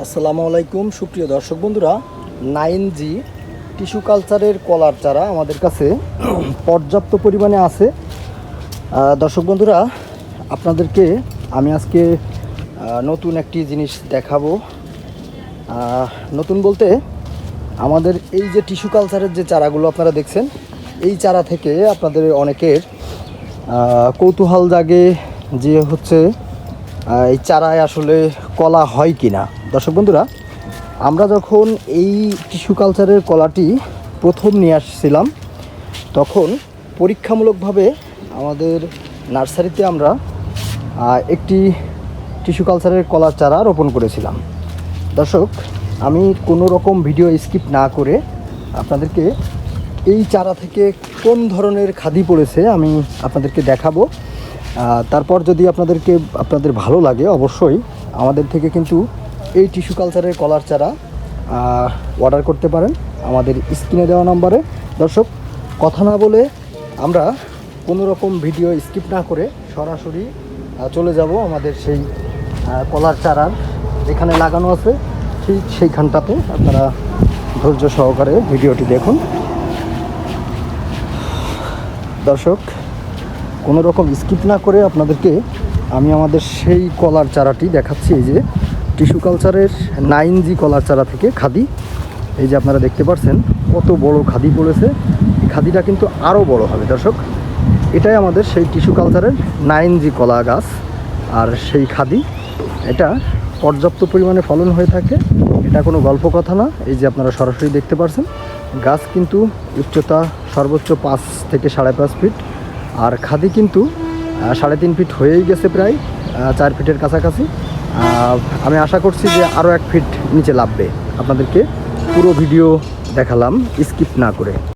আসসালামু আলাইকুম সুপ্রিয় দর্শক বন্ধুরা, 9G টিস্যু কালচারের কলার চারা আমাদের কাছে পর্যাপ্ত পরিমাণে আছে। দর্শক বন্ধুরা, আপনাদেরকে আমি আজকে নতুন একটি জিনিস দেখাবো। নতুন বলতে আমাদের এই যে টিস্যু কালচারের যে চারাগুলো আপনারা দেখছেন, এই চারা থেকে আপনাদের অনেকের কৌতূহল জাগে যে এই চারায় আসলে কলা হয় কি না। দর্শক বন্ধুরা, আমরা যখন এই টিস্যু কালচারের কলাটি প্রথম নিয়ে আসছিলাম, তখন পরীক্ষামূলকভাবে আমাদের নার্সারিতে আমরা একটি টিস্যু কালচারের কলার চারা রোপণ করেছিলাম। দর্শক, আমি কোনো রকম ভিডিও স্কিপ না করে আপনাদেরকে এই চারা থেকে কোন ধরনের খাদি পড়েছে আমি আপনাদেরকে দেখাবো। তারপর যদি আপনাদের ভালো লাগে, অবশ্যই আমাদের থেকে কিন্তু এই টিস্যু কালচারের কলার চারা অর্ডার করতে পারেন আমাদের স্ক্রিনে দেওয়া নম্বরে। দর্শক, কথা না বলে আমরা কোনো রকম ভিডিও স্কিপ না করে সরাসরি চলে যাব আমাদের সেই কলার চারার এখানে লাগানো আছে সেইখানটাতে। আপনারা ধৈর্য সহকারে ভিডিওটি দেখুন। দর্শক, কোনো রকম স্কিপ না করে আপনাদেরকে আমি আমাদের সেই কলার চারাটি দেখাচ্ছি। এই যে টিস্যু কালচারের 9G কলার চারা থেকে খাদি, এই যে আপনারা দেখতে পাচ্ছেন কত বড় খাদি পড়েছে। এই খাদিটা কিন্তু আরও বড় হবে। দর্শক, এটাই আমাদের সেই টিস্যু কালচারের 9G কলা গাছ। আর সেই খাদি এটা পর্যাপ্ত পরিমাণে ফলন হয়ে থাকে, এটা কোনো গল্প কথা না। এই যে আপনারা সরাসরি দেখতে পাচ্ছেন, গাছ কিন্তু উচ্চতা সর্বোচ্চ 5 থেকে 5.5 ফিট, আর খাদি কিন্তু 3.5 ফিট হয়েই গেছে, প্রায় 4 ফিটের কাছাকাছি। আমি আশা করছি যে আরও 1 ফিট নিচে লাভবে। আপনাদেরকে পুরো ভিডিও দেখালাম স্কিপ না করে।